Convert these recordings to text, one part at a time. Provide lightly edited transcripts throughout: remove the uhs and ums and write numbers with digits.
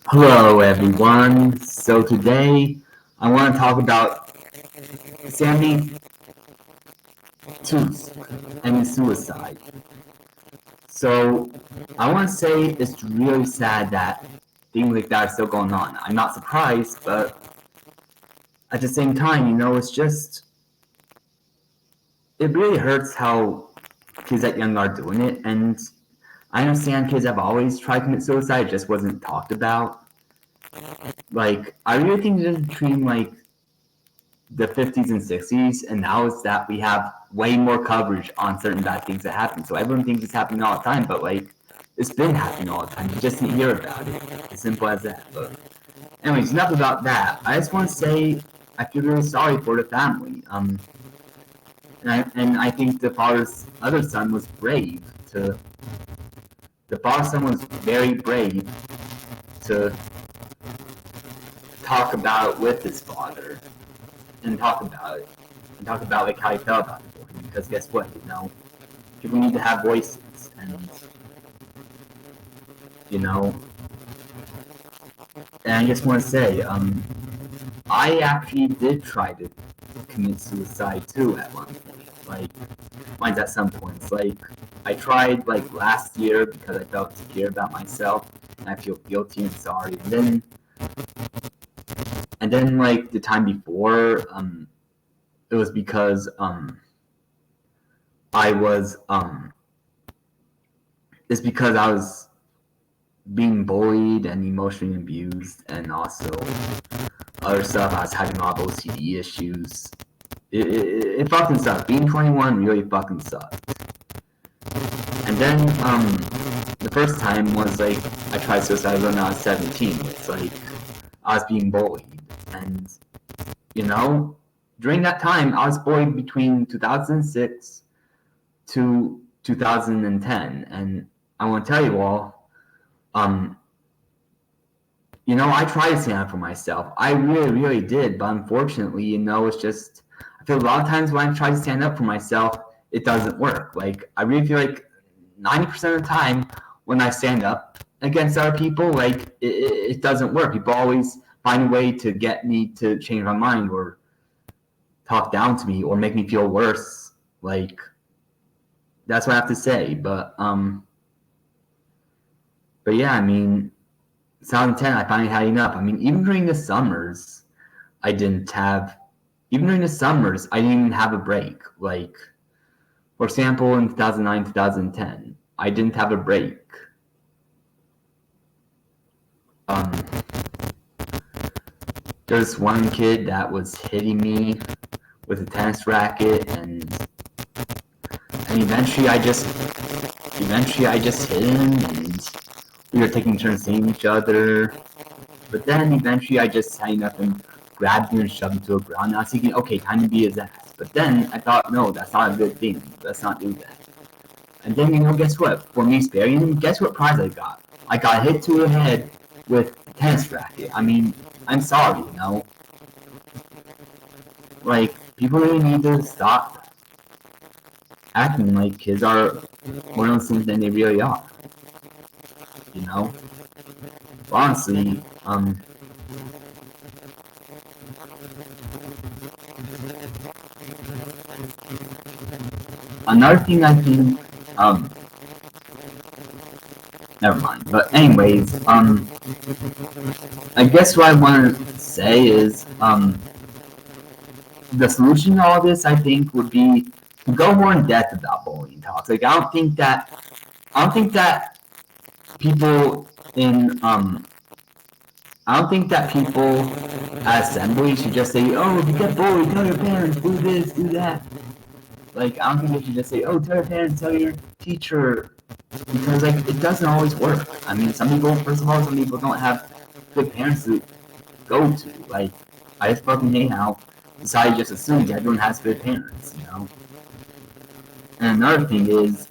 Hello, everyone. So today I want to talk about Sammy Teusch and his suicide. So I want to say it's really sad that things like that are still going on. I'm not surprised, but at the same time, it really hurts how kids that young are doing it. And I understand kids have always tried to commit suicide, it just wasn't talked about. I really think there's between the 50s and 60s, and now it's that we have way more coverage on certain bad things that happen. So everyone thinks it's happening all the time, but it's been happening all the time. You just didn't hear about it. As simple as that. But anyways, enough about that. I just want to say I feel really sorry for the family. And I think the father's other son was brave to. The father's son was very brave to talk about it with his father and talk about it and talk about how he felt about it for him. Because guess what, people need to have voices, and you know, and I just want to say, I actually did try to commit suicide too at one point. Mine's at some points. I tried last year because I felt insecure about myself and I feel guilty and sorry. And then the time before, it was because I was it's because I was being bullied and emotionally abused, and also other stuff. I was having a lot of OCD issues. It fucking sucked. Being 21 really fucking sucked. And then the first time was I tried suicide when I was 17. It's I was being bullied, and during that time I was bullied between 2006 to 2010, and I want to tell you all, I tried to stand up for myself. I really, really did, but unfortunately, it's just I feel a lot of times when I try to stand up for myself, it doesn't work. I really feel 90% of the time when I stand up against other people, it doesn't work. People always find a way to get me to change my mind or talk down to me or make me feel worse. That's what I have to say. But yeah, I mean, 2010, I finally had enough. I mean, even during the summers, I didn't even have a break. For example, in 2009, 2010, I didn't have a break. There's one kid that was hitting me with a tennis racket, and eventually I just hit him, and we were taking turns hitting each other. But then eventually I just signed up and grabbed him and shoved him to the ground. And I was thinking, okay, time to beat his ass. But then I thought, no, that's not a good thing. Let's not do that. And then, guess what? For me sparing him, guess what prize I got? I got hit to the head with a tennis racket. I mean, I'm sorry, people really need to stop acting like kids are more innocent than they really are. Honestly, another thing I think, never mind. But anyways, I guess what I want to say is, the solution to all this, I think, would be to go more in depth about bullying talks. I don't think that people in I don't think that people at assemblies should just say, "Oh, if you get bullied, tell your parents, do this, do that." I don't think they should just say, "Oh, tell your parents, tell your teacher," because it doesn't always work. I mean, some people don't have good parents to go to. I just fucking hate how society just assumes everyone has good parents. And another thing is,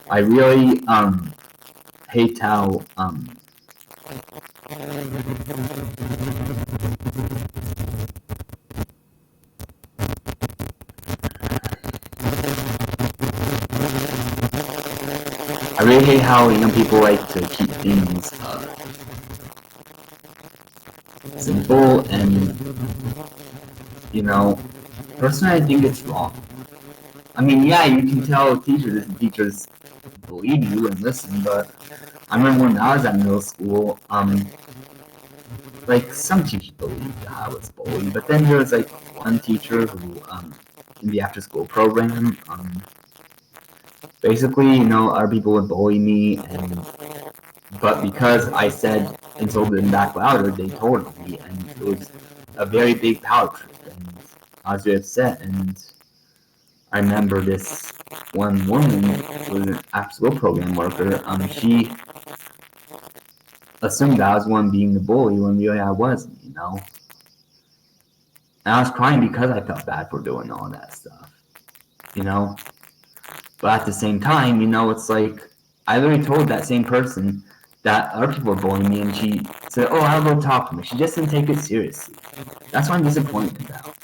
I really hate how I really hate how people like to keep things simple, and personally, I think it's wrong. I mean, yeah, you can tell teachers if teachers believe you and listen, but I remember when I was at middle school, like some teachers believed that I was bullied, but then there was like one teacher who, in the after-school program, basically, other people would bully me, but because I said and told them back louder, they told me, and it was a very big power trip, and I was very upset. And I remember this one woman who was an after-school program worker. She assumed I was the one being the bully when really I wasn't, And I was crying because I felt bad for doing all that stuff, you know. But at the same time, it's like I literally told that same person that other people were bullying me, and she said, "Oh, I'll go talk to me." She just didn't take it seriously. That's what I'm disappointed about.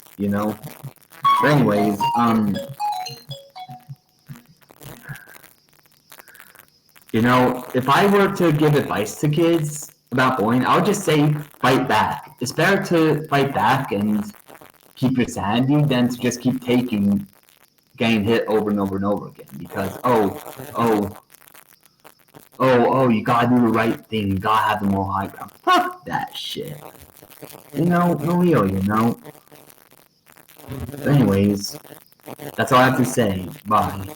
But anyways, if I were to give advice to kids about bullying, I would just say fight back. It's better to fight back and keep your sanity than to just keep getting hit over and over and over again. Because oh, you gotta do the right thing. You gotta have the moral high ground. Fuck that shit. No real. But anyways, that's all I have to say. Bye.